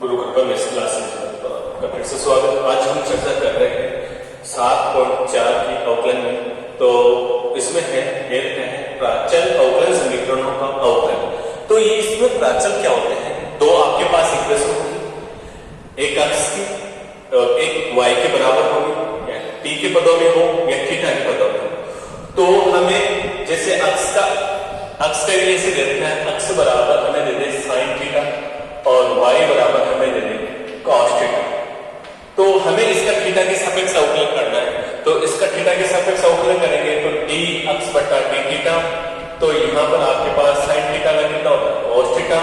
गुरु कृपा में इस क्लास का फिर से स्वागत। आज हम चर्चा कर रहे हैं 7.4 की अवकलन में। तो इसमें है प्राचल अवकलन समीकरणों का अवकलन। तो ये इसमें प्राचल क्या होते हैं? दो आपके पास इक्वेशन होगी, एक अक्ष की एक y के बराबर होगी, या t के पदों में हो या थीटा के पदों में हो। तो हमें जैसे अक्ष का लिए से देते हैं, अक्ष बराबर हमें दे दे साइन थीटा और y बराबर हमें दे दे कॉस थीटा। तो हमें इसका थीटा के सापेक्ष अवकलन करना है। तो इसका थीटा के सापेक्ष अवकलन करेंगे तो d अक्ष बटा d थीटा। तो यहाँ पर आपके पास साइन थीटा का कितना होता है कॉस थीटा,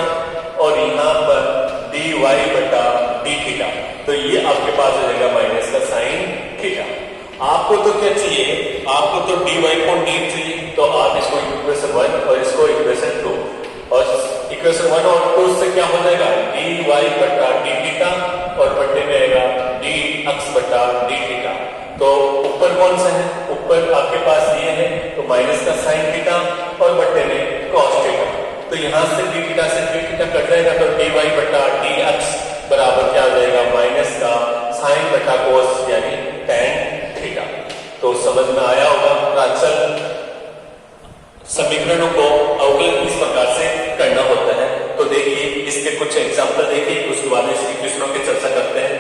और यहाँ पर dy बटा d थीटा। तो ये आपके पास हो जाएगा माइनस का साइन थीटा। आपको तो क्या चाहिए? आपको तो dy को d चाहिए, तो आप इसको इक्वेशन 1 और इसको इक्वेशन 2, और इक्वेशन 1 और 2 से क्या हो जाएगा dy बटा d थीटा और बट्टे में आएगा d अक्ष बटा d थीटा। तो ऊपर कौन सा है? ऊपर आपके पास ये है, तो माइनस का साइन थीटा और बट्टे में कॉस थीटा। तो यहां से d थीटा से d थीटा कट जाएगा, तो dy बटा d अक्ष बराबर क्या हो जाएगा माइनस का साइन बटा कॉस यानी tan थीटा। तो समझ में आया होगा प्राचल समीकरणों को अवकलन इस प्रकार से करना होता है। तो देखिए इसके कुछ एग्जांपल देखिए, उसके बाद इसकी इक्वेशनों की चर्चा करते हैं।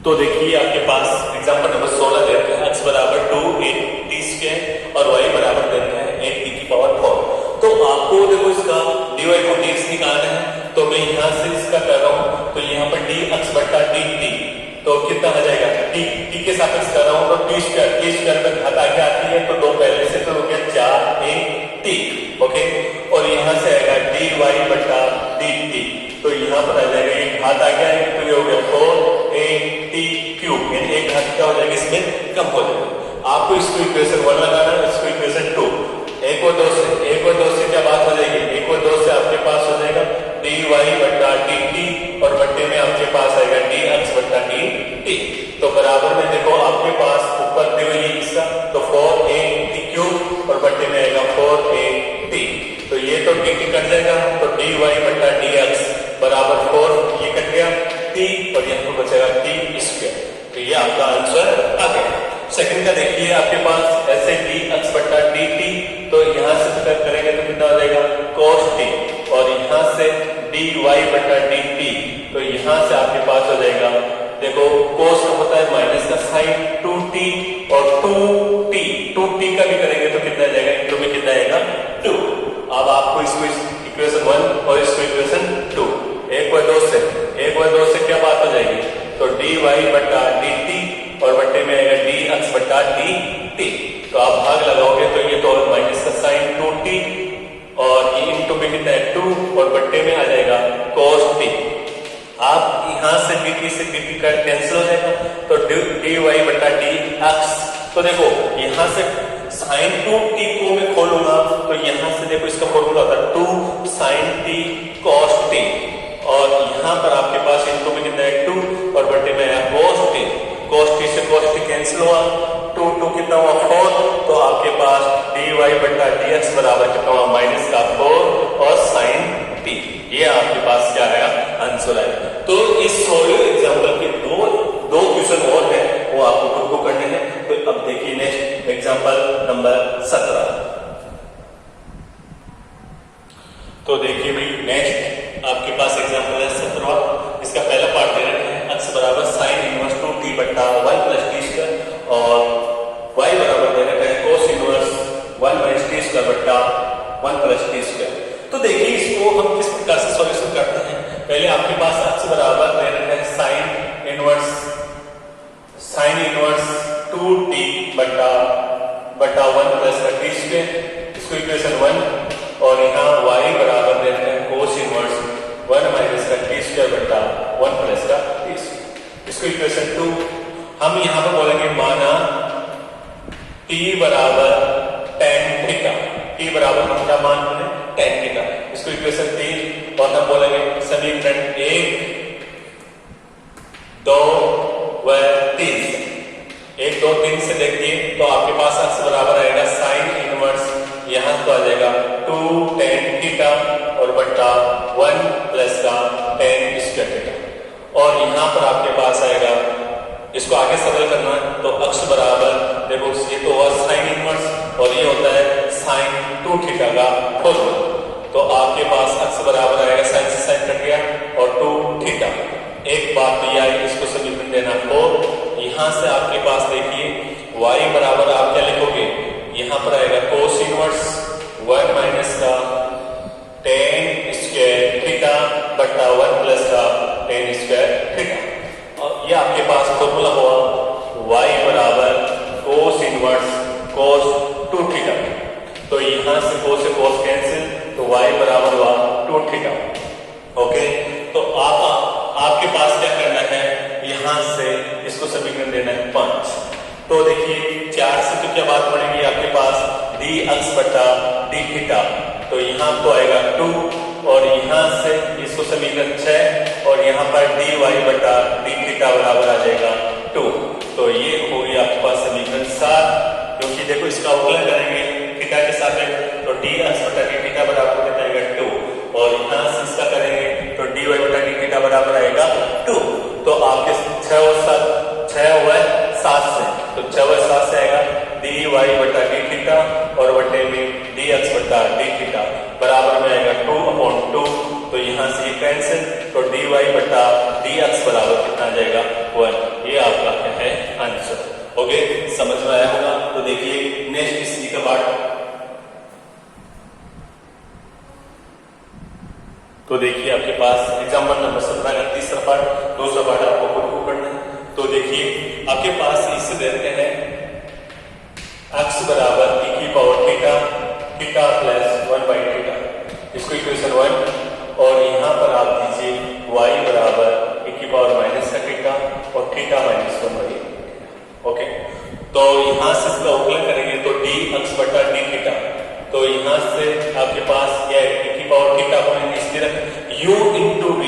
तो देखिए आपके पास एग्जांपल नंबर 16 देते हैं, x बराबर 2t स्क्वायर और y बराबर देते हैं 8t की पावर 4। तो आपको देखो इसका dy को dx निकालना है, तो मैं यहां से इसका कर रहा हूं। तो यहां पर d अक्ष बटा dt, तो कितना आ जाएगा t के सापेक्ष कर रहा हूं, तो t स्क्वायर में घात आगे आती है, तो दो पहले से तो हो गया 4t, ओके। और यहां से आएगा dy बटा dt, तो यहां पर आ जाएगा एक घात आगे आएगी, तो ये हो गया 4at क्यूब, यानी एक घात क्या हो जाएगा इसमें कम हो जाएगा। आपको इसको इक्वेशन 1 लगाना है, इसको इक्वेशन 2। एक और दो से क्या बात हो जाएगी? एक और दो से आपके पास हो जाएगा dy बटा dt और बट्टे में आपके पास आएगा d अक्ष बटा dt। तो बराबर में देखो आपके पास ऊपर दी हुई इसका, तो 4at क्यूब और बट्टे में आएगा 4at। तो ये तो dt कट जाएगा, तो dy बटा d अक्ष बराबर 4, ये कट गया t, और यहाँ पर बचेगा t स्क्वायर। तो ये आपका आंसर आ गया। सेकंड का देखिए आपके पास ऐसे d अक्ष बटा dt, तो यहां से सब्ट्रैक्ट करेंगे तो कितना हो जाएगा cos t, और यहां से dy बटा dt, तो यहां से आपके पास हो जाएगा देखो cos का होता है माइनस का साइन 2t, और 2t का भी करेंगे तो कितना जाएगा इनटू में कितना आएगा 2। अब आपको इसको इक्वेशन 1 और इसको इक्वेशन 2, एक व दो से क्या बात हो जाएगी? तो dy बटा dt और बट्टे में आएगा d अक्ष बटा dt। तो आप भाग लगाओगे तो ये तो माइनस का साइन 2t और ये इनटू में कितना है 2, और बट्टे में आ जाएगा cos t। आप यहां से dt से dt का कैंसिल हो जाएगा, तो dy बटा d अक्ष। तो देखो यहां से साइन 2t को मैं खोलूंगा, तो यहां से देखो इसका फॉर्मूला होता है 2 sin t cos t, और यहां पर आपके पास इनको में कितना है 2 और बट्टे में है cos t से cos t कैंसिल हुआ, 2 कितना हुआ 4, तो आपके पास dy बटा dx बराबर कितना हुआ माइनस का 4 और sin t। ये आपके पास क्या आएगा आंसर आएगा। तो इस सोल्व एग्जांपल के दो क्वेश्चन और है, वो आपको खुद को करने हैं। तो अब देखिए नेक्स्ट एग्जांपल नंबर 17। तो देखिए भाई नेक्स्ट आपके पास एग्जांपल है 17। इसका पहला पार्ट दे रखे हैं, x बराबर साइन इनवर्स 2t बटा 1 प्लस t स्क्वायर, और y बराबर दे रखा है cos inverse 1 minus t square बटा 1 प्लस t स्क्वायर। तो देखिए इसको हम किस प्रकार से सॉल्यूशन करते हैं। पहले आपके पास x बराबर दे रखा है साइन इनवर्स 2t बटा 1 प्लस का t स्क्वायर, इसको इक्वेशन 1, और यहाँ y बराबर दे रखा है cos इनवर्स 1 माइनस का t स्क्वायर बटा 1 प्लस का t स्क्वायर, इसको इक्वेशन 2। हम यहाँ पर बोलेंगे माना t बराबर tan थीटा, t बराबर हम क्या मान रहे हैं tan थीटा, इसको इक्वेशन 3, और हम बोलेंगे समीकरण 1, 2 व 3 से देखिए तो आपके पास x बराबर आएगा साइन इनवर्स यहाँ तो आ जाएगा 2 tan थीटा और बट्टा 1 प्लस का tan स्क्वायर थीटा। और यहाँ पर आपके पास आएगा, इसको आगे सरल करना है तो अक्ष बराबर, देखो ये तो हुआ साइन इनवर्स और ये होता है साइन 2 थीटा का होल। तो आपके पास अक्ष बराबर आएगा, साइन से साइन कट गया और 2 थीटा। एक बात तो यह इसको समीकरण देना 4। यहाँ से आपके पास देखिए y बराबर आप क्या लिखोगे, यहाँ पर आएगा कोस इनवर्स 1 माइनस का tan स्क्वायर थीटा बट्टा 1 प्लस का tan स्क्वायर थीटा। और ये आपके पास फॉर्मूला हुआ y बराबर कोस इनवर्स कोस 2 थीटा। तो यहाँ से कोस से कोस कैंसिल, तो y बराबर हुआ 2 थीटा। ओके, तो आपके पास क्या करना है, यहाँ से इसको समीकरण देना है 5। तो देखिए 4 से तो क्या बात पड़ेगी आपके पास d अक्ष बटा d थीटा, तो यहाँ तो आएगा 2 और यहाँ से इसको समीकरण 6 और यहाँ पर dy बटा d थीटा बराबर आ जाएगा 2। तो ये हो गया आपके पास समीकरण 7, क्योंकि देखो इसका अवकलन करेंगे थीटा के सापेक्ष तो d अक्ष बटा d थीटा बराबर कितना आएगा 2 और यहाँ से इसका करेंगे तो dy बटा d थीटा बराबर आएगा 2। तो आपके 6 और 7 से, तो 6 और 7 से आएगा dy बटा d थीटा और बटे में d अक्ष बटा d थीटा बराबर में आएगा 2/2। तो यहाँ से ये कैंसिल, तो dy बटा d अक्ष बराबर कितना आ जाएगा 1। ये आपका क्या है आंसर। ओके, समझ में आया होगा। तो देखिए नेक्स्ट इसी का पार्ट, तो देखिए आपके पास एग्जाम्पल नंबर 17 का तीसरा पार्ट, दूसरा पार्ट आपको खुद को पढ़ना है। तो देखिए आपके पास इसे देते हैं अक्ष बराबर e की power theta, theta plus 1 by theta, इसको इक्वेशन 1। और यहाँ पर आप दीजिए y बराबर e की पावर माइनस का थीटा और थीटा माइनस 1 बाई। ओके, तो यहाँ से इसका अवकलन करेंगे तो d अक्ष बटा d थीटा, तो यहाँ से आपके पास यह e की पावर थीटा को मैंने स्थिर रखा, u इंटू v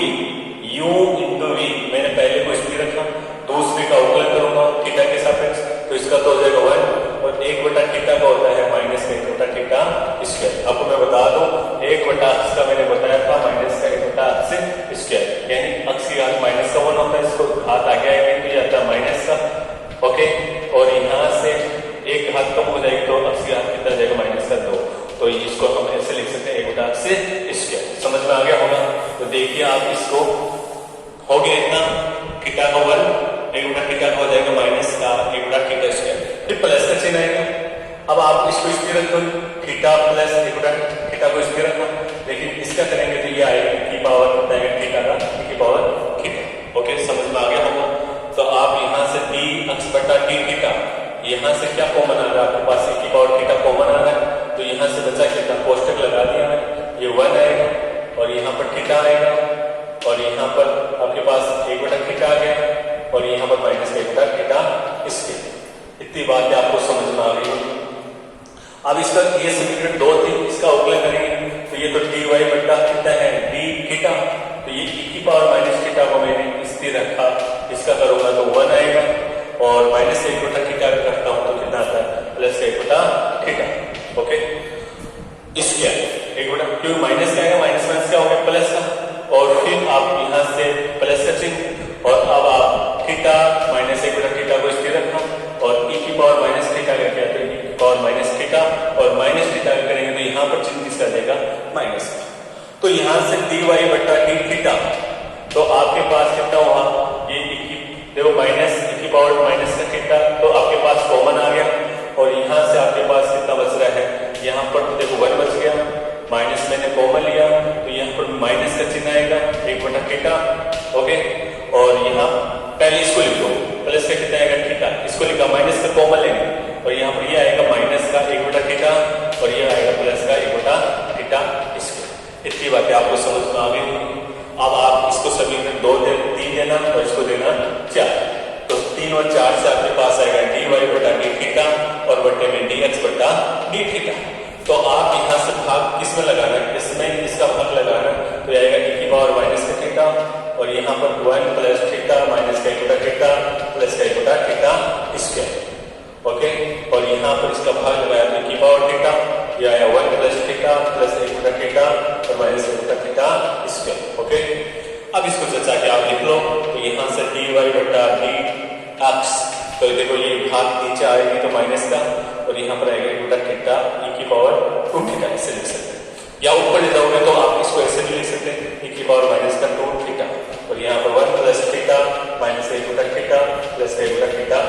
मैंने पहले को स्थिर रखा, दूसरे का अवकलन करूंगा थीटा के सापेक्ष, तो इसका तो हो जाएगा 1 और 1 बटा थीटा का होता है माइनस का 1 बटा थीटा स्क्वायर। आपको मैं बता दूं 1 बटा अक्ष का मैंने बताया था माइनस का 1 बटा अक्ष स्क्वायर, यानी अक्ष की घात माइनस का 1 होता है, इसको घात आगे आएगी तो जाता है माइनस का। ओके, और यहाँ से एक घात कम हो जाएगी तो अक्ष की घात कितना जाएगा माइनस का 2। तो इसको हम ऐसे लिख सकते हैं 1 बटा अक्ष स्क्वायर। समझ में आ गया होगा। तो देखिए आप इसको हो गया इतना, थीटा का 1 1 बटा थीटा का हो जाएगा माइनस का 1 बटा थीटा स्क्वायर, फिर प्लस का चिन्ह आएगा। अब आप इसको स्थिर रखो, थीटा प्लस 1 बटा थीटा को स्थिर रखना, लेकिन इसका करेंगे तो ये आएगा e की पावर कितना आएगा थीटा का e की पावर थीटा। ओके, समझ में आ गया होगा। तो आप यहाँ से d अक्ष बटा d थीटा, यहाँ से क्या कॉमन आ रहा है आपके पास e की पावर थीटा कॉमन आ रहा है, तो यहाँ से बचा कितना कोष्टक लगा दिया है, ये 1 आएगा और यहाँ पर थीटा आएगा और यहाँ पर आपके पास 1 बटा थीटा आ गया और यहाँ पर माइनस 1 बटा थीटा इसके। इतनी बात आपको समझ में आ गई। अब इसका ये समीकरण 2 थी, इसका अवकलन करेंगे तो ये तो dy बटा कितना है d थीटा, तो ये e की पावर माइनस थीटा को मैंने स्थिर रखा, इसका करूंगा तो 1 आएगा और माइनस 1 बटा थीटा करता हूं तो कितना आता है प्लस 1 बटा थीटा। ओके, इसके 1 बटा, क्योंकि माइनस का आएगा माइनस माइनस क्या हो गया प्लस का, और फिर आप यहाँ से प्लस का चिन्ह और अब आप थीटा माइनस 1 बटा थीटा को स्थिर रखना और e की पावर माइनस थीटा का क्या, तो e की पावर माइनस थीटा और माइनस थीटा करेंगे तो यहाँ पर चिन्ह किसका देगा माइनस का। तो यहाँ से dy बटा d थीटा, तो आपके पास कितना हुआ, ये देखो माइनस e की पावर माइनस का थीटा, तो आपके पास कॉमन आ गया और यहाँ से आपके पास कितना बच रहा है, यहाँ पर तो देखो 1 बच गया, माइनस मैंने कॉमन लिया तो यहाँ पर माइनस का चिन्ह आएगा 1 बटा थीटा। ओके, और यहाँ पहले इसको लिखो, प्लस का कितना आएगा थीटा, इसको लिखा माइनस का कॉमन लेंगे और यहाँ पर ये आएगा माइनस का 1 बटा थीटा और ये आएगा प्लस का 1 बटा थीटा इसके। इतनी बातें आपको समझ में आ गई। अब आप इसको समीकरण 3 देना और इसको देना 4, तो 3 और 4 से आपके पास आएगा dy बटा d थीटा और बटे में dx बटा d थीटा। तो आप यहाँ से भाग किसमें लगाना है, इसमें इसका भाग लगाना, तो आएगा e की पावर माइनस का थीटा और यहाँ पर 1 प्लस थीटा माइनस का 1 बटा थीटा प्लस का 1 बटा थीटा स्क्वायर। ओके, और यहाँ पर इसका भाग लगाया तो e की पावर थीटा, ये आया 1 प्लस थीटा प्लस 1 बटा थीटा और माइनस 1 बटा थीटा स्क्वायर। ओके, अब इसको चर्चा के आप लिख लो। तो यहाँ से dy बटा डी एक्स, तो देखो ये भाग नीचे आएगी तो माइनस का, और यहाँ पर आएगा 1 बटा थीटा e की पावर 2 थीटा, ऐसे लिख सकते हैं। या ऊपर ले जाओगे तो आप इसको ऐसे भी लिख सकते हैं, e की पावर माइनस का 2 थीटा, और यहाँ पर 1 प्लस थीटा माइनस 1 बटा थीटा प्लस 1 बटा थीटा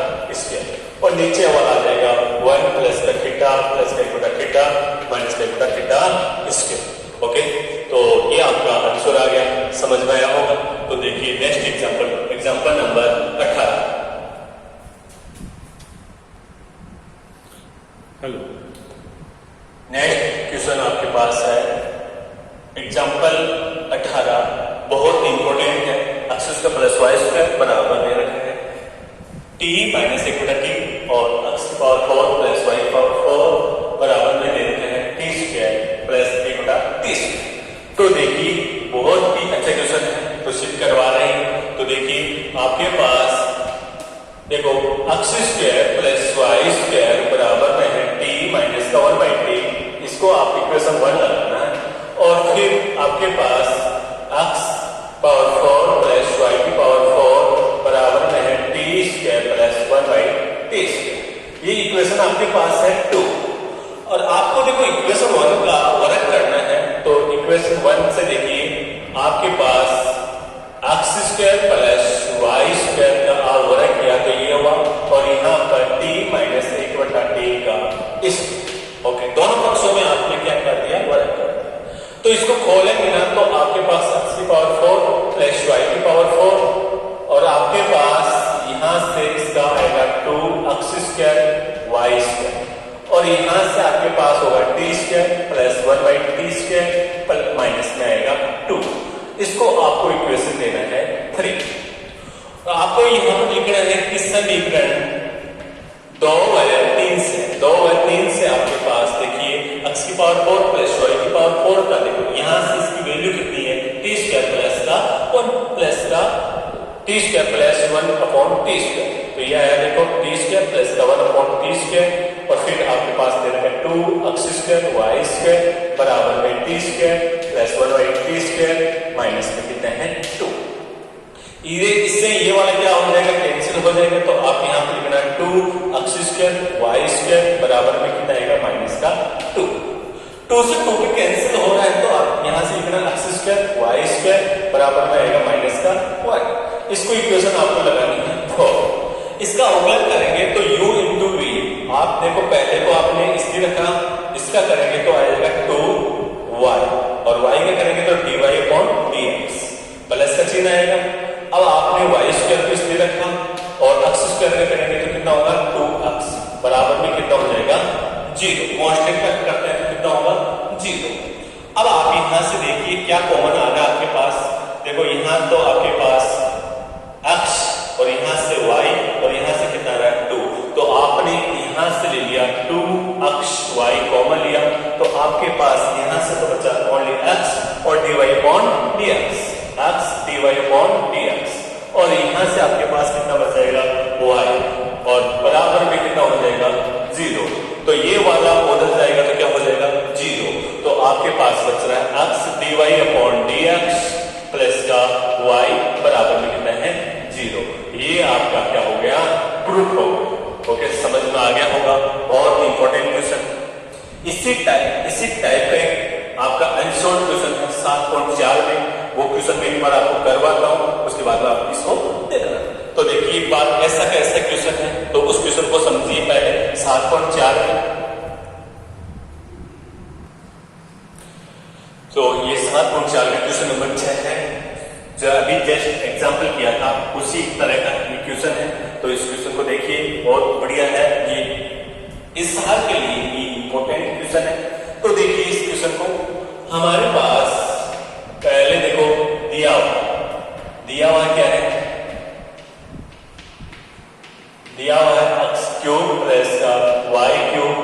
स्क्वायर, और नीचे वाला आ जाएगा 1 प्लस का थीटा प्लस 1 बटा थीटा माइनस 1 बटा थीटा स्क्वायर। ओके, तो ये आपका आंसर आ गया, समझ में आया होगा। तो देखिए next example, example number 18। Hello, next question आपके पास है एग्जांपल 18, बहुत इंपॉर्टेंट है। एक्स का प्लस वाई स्क्वायर बराबर दे रखे हैं टी माइनस 1 बटा टी, और एक्स की पावर 4 प्लस वाई की पावर 4 बराबर में दे रखे हैं टी स्क्वायर प्लस 1 बटा टी स्क्वायर। तो देखिए बहुत ही अच्छा क्वेश्चन है, तो सिद्ध करवा रहे हैं। तो देखिए आपके पास देखो X square plus Y square बराबर में है टी माइनस का 1 बाई टी, इसको आप इक्वेशन 1 लगाना है, और फिर आपके पास एक्स पावर 4 प्लस वाई की पावर 4 बराबर में है T square plus 1 by T square. ये इक्वेशन आपके पास है 2, और आपको देखो इक्वेशन 1 का वर्क करना है। तो इक्वेशन 1 से देखिए आपके पास x square plus Y square का आप वर्क किया तो ये हुआ, और यहाँ पर टी माइनस 1 बटा टी का इस, ओके, दोनों पक्षों में आपने क्या कर दिया, वर्क कर दिया। तो इसको खोलेंगे ना तो आपके पास एक्स की पावर 4 प्लस वाई की पावर 4, और आपके पास यहाँ से इसका आएगा 2 एक्स स्क्वायर वाई स्क्वायर, और यहाँ से आपके पास होगा T square plus 1 by T square minus में आएगा 2। इसको आपको इक्वेशन देना है 3। तो आपको यहाँ पर लिखना है कि समीकरण 2 व 3 से, 2 व 3 से आपके पास देखिए एक्स की पावर 4 प्लस वाई की पावर 4 का देखो यहाँ से इसकी वैल्यू कितनी है, टी स्क्वायर प्लस का 1 प्लस का T square plus 1 upon T square. तो यह आया देखो टी स्क्वायर प्लस का 1 अपॉन टी स्क्वायर, और फिर आपके पास दे रखा है 2 एक्स स्क्वायर वाई स्क्वायर बराबर में T square plus 1 by T square minus में कितने हैं 2। इससे ये वाला क्या हो जाएगा, कैंसिल हो जाएगा। तो आप यहाँ पे लिखना 2 एक्स स्क्वायर वाई स्क्वायर बराबर में कितना आएगा, माइनस का 2। 2 से 2 भी कैंसिल हो रहा है, तो आप यहाँ से लिखना एक्स स्क्वायर वाई स्क्वायर बराबर में आएगा माइनस का 1। इसको इक्वेशन आपको लगानी है 4। इसका अवकलन करेंगे तो u इंटू वी, आप देखो पहले तो आपने इसकी रखा, इसका करेंगे तो आएगा 2y, और y का करेंगे तो dy अपॉन dx, प्लस का चिन्ह आएगा। अब आपने वाई स्क्वायर को इसलिए रखा, और एक्स स्क्वायर का करेंगे तो कितना होगा 2x बराबर में कितना हो जाएगा 0, कांस्टेंट का करते हैं तो कितना होगा 0। अब आप यहां से देखिए क्या कॉमन आ रहा है आपके पास, देखो यहां तो आपके पास x और यहां से y, और यहां से कितना आ रहा है 2, तो आपने यहां से ले लिया 2x y कॉमन लिया, तो आपके पास यहां से तो बचा ओनली x और dy upon dx, x dy upon dx, और यहां से आपके पास कितना बचेगा y, और बराबर में कितना हो जाएगा 0। तो ये वाला उधर जाएगा तो क्या हो जाएगा 0, तो आपके पास बच रहा है x dy upon dx plus का y बराबर में कितना है 0। ये आपका क्या हो गया, प्रूफ हो गया। ओके, समझ में आ गया होगा, बहुत इंपॉर्टेंट क्वेश्चन। इसी टाइप का आपका अनसॉल्व क्वेश्चन है 7.4 में, वो क्वेश्चन में एक बार आपको करवाता हूं, उसके बाद आप इसको देखना। तो देखिए एक बार ऐसा कैसा क्वेश्चन है, तो उस क्वेश्चन को समझिए पहले 7.4 में। तो ये 7.4 में क्वेश्चन नंबर 6 है, जो अभी जस्ट एग्जाम्पल किया था उसी तरह का ये क्वेश्चन है। तो इस क्वेश्चन को देखिए, बहुत बढ़िया है, ये इस साल के लिए ये इंपॉर्टेंट क्वेश्चन है। तो देखिए इस क्वेश्चन को हमारे पास पहले देखो दिया हुआ क्या है, दिया हुआ है X cube plus Y cube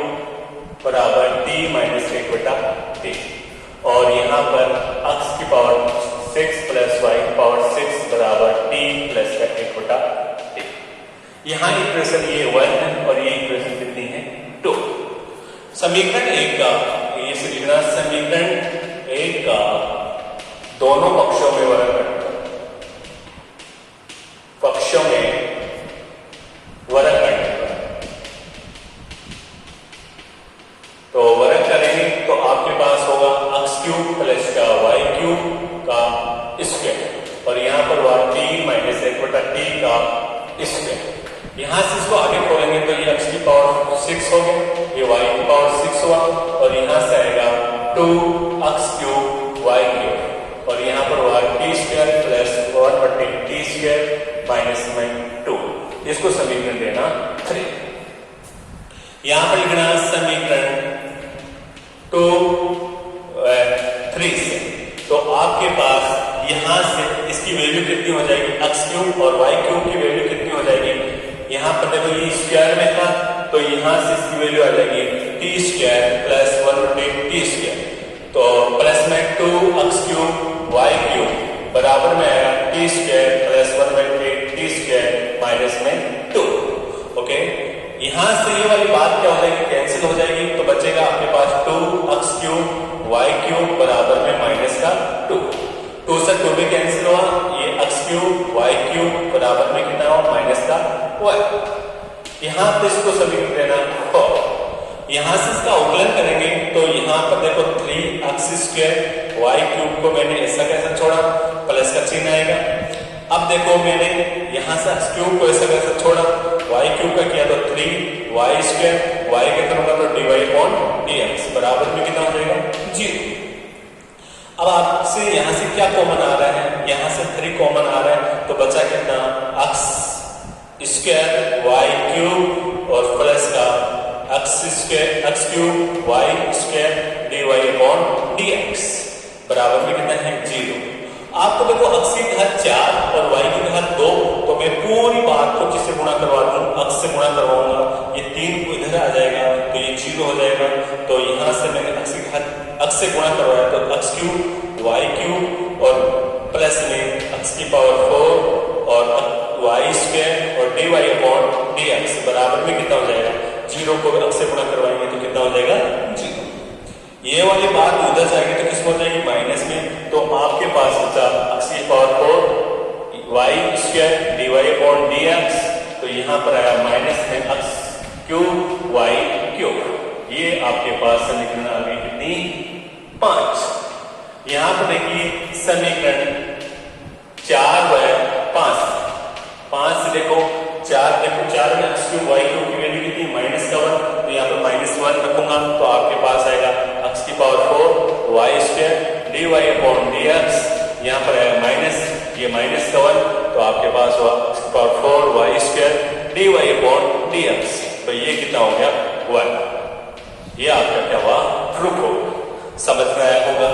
बराबर टी माइनस 1 बटा टी, और यहाँ पर एक्स की पावर 6 प्लस वाई की पावर 6 बराबर टी प्लस का 1 बटा टी। यहाँ इक्वेशन ये 1 है और ये इक्वेशन कितनी है 2। समीकरण 1 का लिखना समीकरण एक का दोनों पक्षों में वर्ग करना, पक्षों में वर्ग करने पर तो वर्ग करेंगे तो आपके पास होगा x क्यूब प्लस का y क्यूब का स्क्वायर और यहां पर हुआ t माइनस 1/t का स्क्वायर। यहां से इसको आगे खोलेंगे तो ये x की पावर 6 हो गया, ये y की पावर 6 हुआ और यहां से आएगा 2x क्यूब y क्यूब और यहां पर हुआ t square plus 1/t square minus में 2। इसको समीकरण देना 3। यहां पर लिखना समीकरण 2 3 से तो आपके पास यहां से इसकी वैल्यू कितनी हो जाएगी, x क्यूब और y क्यूब की वैल्यू कितनी हो जाएगी। यहां पर देखो ये स्क्वायर में था तो यहां से इसकी वैल्यू आ जाएगी t square plus 1/t square तो प्लस में 2x क्यूब y क्यूब बराबर में आएगा t square plus 1/t square minus में 2। ओके, यहां से ये वाली बात क्या हो जाएगी, कैंसिल हो जाएगी तो बचेगा आपके पास 2x क्यूब y क्यूब बराबर में माइनस का 2। 2 से 2 भी कैंसिल हुआ, ये x क्यूब y क्यूब बराबर में कितना हुआ माइनस का 1। यहां पे इसको समीकरण देना 4। यहां से इसका अवकलन करेंगे तो यहां पर देखो 3x स्क्वायर y क्यूब को मैंने ऐसा कैसा छोड़ा, प्लस का चिन्ह आएगा। अब देखो मैंने यहां से x क्यूब को ऐसा कैसा छोड़ा, y क्यूब का किया तो 3y स्क्वायर, y के करूंगा तो dy अपॉन dx बराबर में कितना हो जाएगा 0। अब आपसे यहां से क्या कॉमन आ रहा है, यहां से 3 कॉमन आ रहा है तो बचा कितना x स्क्वायर y क्यूब और प्लस का x cube y square dy upon dx बराबर में कितना है 0। आपको देखो x की घात 4 और y की घात 2 तो मैं पूरी बात को किससे गुणा करवा दूं, x से गुणा करवाऊंगा, ये 3 को इधर आ जाएगा तो ये 0 हो जाएगा। तो यहां से मैंने x से गुणा करवाया तो x क्यूब y क्यूब और प्लस में x की पावर 4 और y स्क्वायर और dy अपॉन dx बराबर में कितना हो जाएगा 0 को x से गुणा करवाएंगे तो कितना हो जाएगा 0। ये वाली बात उधर जाएगी तो किस हो जाएगी माइनस में, तो आपके पास बचा x की power 4 y square dy upon dx तो यहां पर आया माइनस में x क्यूब y क्यूब। ये आपके पास समीकरण आ गई कितनी 5। यहां पर देखिए समीकरण 4 व 5 से देखो 4 में x क्यूब y क्यूब की वैल्यू कितनी माइनस का 1 तो यहाँ पर -1 रखूंगा तो आपके पास आएगा x की power 4 y square dy upon dx, यहाँ पर है माइनस, ये माइनस का 1 तो आपके पास हुआ x की power 4 y square dy upon dx तो ये कितना हो गया 1। ये आपका क्या हुआ प्रूफ होगा, समझ में आया होगा।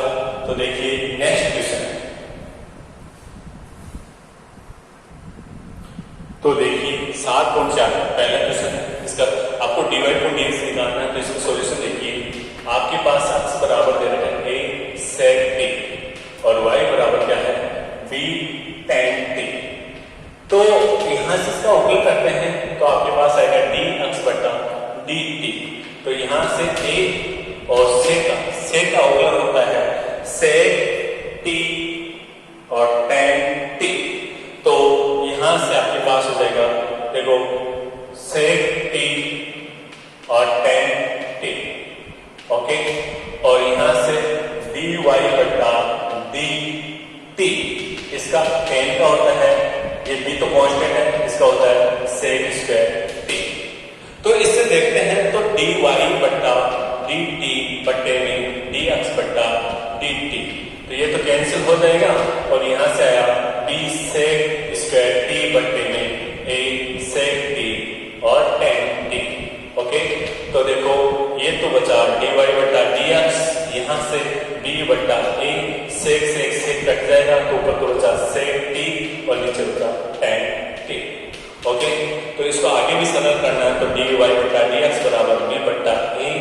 तो देखिए नेक्स्ट क्वेश्चन है, तो देखिए 7.4 पहला क्वेश्चन है, इसका आपको डिवाइड को dx निकालना है। तो इसका सॉल्यूशन देखिए, आपके पास x बराबर दे रहे हैं a sec t और y बराबर क्या है b tan t। तो यहां से इसका अवकलन करते हैं तो आपके पास आएगा dx बटा dt। तो यहां से a और sec का अवकलन होता है sec t और tan t। तो यहां से आपके पास हो जाएगा देखो sec t और tan t। ओके, और यहां से dy बटा dt, इसका tan का होता है, ये b तो कांस्टेंट है, इसका होता है sec स्क्वायर t। तो इससे देखते हैं तो dy बटा dt बटे में dx बटा dt तो ये तो कैंसिल हो जाएगा और यहां से आया b sec स्क्वायर t बटे में a sec t और tan t। ओके, तो देखो ये तो बचा dy बटा dx, यहां से b बटा a sec कट जाएगा तो ऊपर तो बचा sec t और नीचे बचा tan t। ओके, तो इसको आगे भी सरल करना है तो dy बटा dx बराबर b बटा a,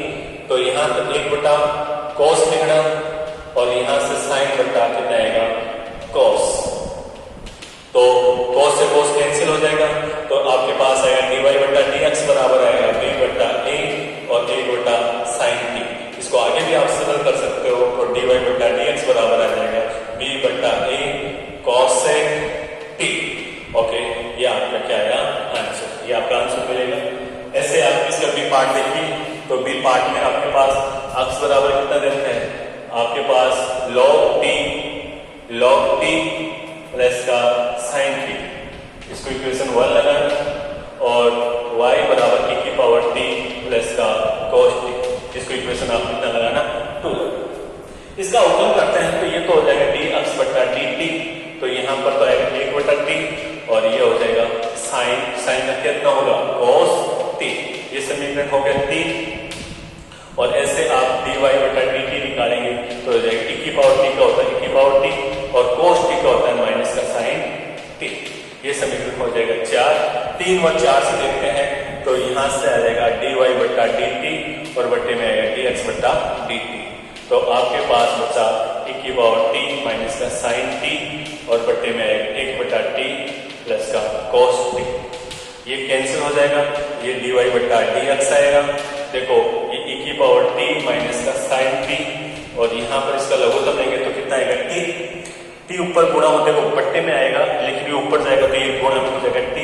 तो यहां तक 1 बटा cos लिखना और यहां से sin बटा कितना आएगा cos। तो cos से cos कैंसिल हो जाएगा तो आपके पास आएगा dy बटा dx बराबर आएगा b बटा a और 1 बटा sin t। इसको आगे भी आप सरल कैंसिल कर सकते हो तो dy बटा dx बराबर आ जाएगा b बटा a cosec t। ओके, ये आपका क्या आया आंसर, ये आपका आंसर मिलेगा। ऐसे आप इसका बी पार्ट देखिए तो बी पार्ट में आपके पास x बराबर कितना देना है, आपके पास log t प्लस का sin t, इसको इक्वेशन 1 लगाना, और y बराबर e की पावर t प्लस का cos t, इसको इक्वेशन आप कितना लगाना 2। इसका अवकलन करते हैं तो ये तो हो जाएगा dx बटा dt, तो यहाँ पर तो आएगा 1 बटा t, और ये हो जाएगा साइन का कितना होगा cos t, ये समीकरण हो गया 3। और ऐसे आप dy बटा dt निकालेंगे तो हो जाएगा e की पावर t का होता है e की पावर t, और cos t का होता है माइनस का sin t, ये समीकरण हो जाएगा 4। 3 और 4 से देखते हैं तो यहाँ से आ जाएगा dy बटा dt और बट्टे में आएगा dx बटा dt, तो आपके पास बचा e की पावर t माइनस का sin t और बट्टे में आएगा 1 बटा t प्लस का cos t, ये कैंसिल हो जाएगा, ये dy बटा dx आएगा। देखो ये e की पावर t माइनस का sin t, और यहाँ पर इसका लघुत्तम लेंगे तो कितना आएगा t ऊपर गुणा होते को बट्टे में आएगा, लेकिन ये ऊपर जाएगा तो ये गुणा हो जाएगा t,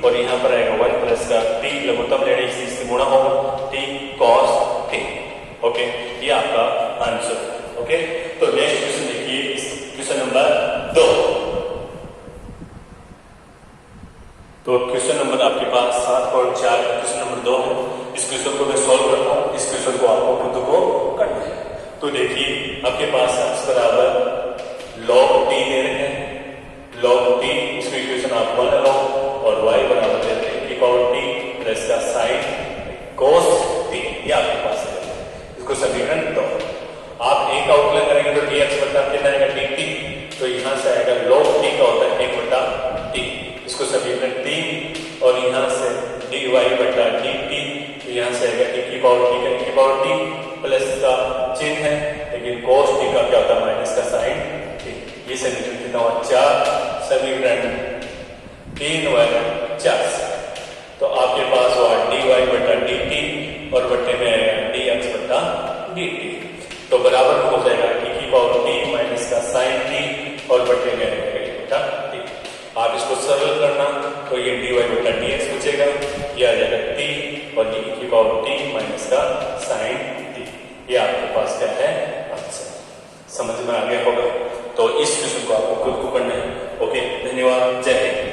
और यहाँ पर आएगा 1 प्लस का t लघुत्तम लेने से गुणा होगा t cos t। ओके, ये आपका आंसर। ओके, तो नेक्स्ट क्वेश्चन देखिए, क्वेश्चन नंबर 2। तो क्वेश्चन नंबर आपके पास 7.4 क्वेश्चन नंबर 2 है। इस क्वेश्चन को मैं सॉल्व करता हूँ, इस क्वेश्चन को आपको खुद को करना है। तो देखिए आपके पास x बराबर log t दे रहे हैं, log t इसको इक्वेशन आप 1 लो, और y बराबर दे रहे हैं e की पावर t प्लस का sin cos t, ये आपके पास है। इसको समीकरण 2 आप एक आउटलाइन करेंगे तो dx बटा कितना आएगा dt, तो यहाँ से आएगा log t का होता है 1 बटा t, इसको समीकरण 3, और यहाँ से dy बटा dt, तो यहाँ से आएगा e की पावर t का e की पावर t प्लस का चिन्ह है, लेकिन cos t का क्या होता है माइनस का sin t, ये समीकरण कितना हुआ 4, समीकरण 3 वाला 4। तो आपके पास हुआ dy बटा dt और बट्टे में आएगा dx बटा dt, तो बराबर हो जाएगा e की पावर t माइनस का sin t और बट्टे में आएगा e बटा t। आप इसको सरल करना तो ये dy बटा dx बचेगा, ये आ जाएगा t और ये e की पावर t माइनस का sin t, ये आपके पास क्या है आंसर। समझ में आ गया होगा, तो इस क्वेश्चन को आपको खुद को करना है। ओके, धन्यवाद, जय हिंद।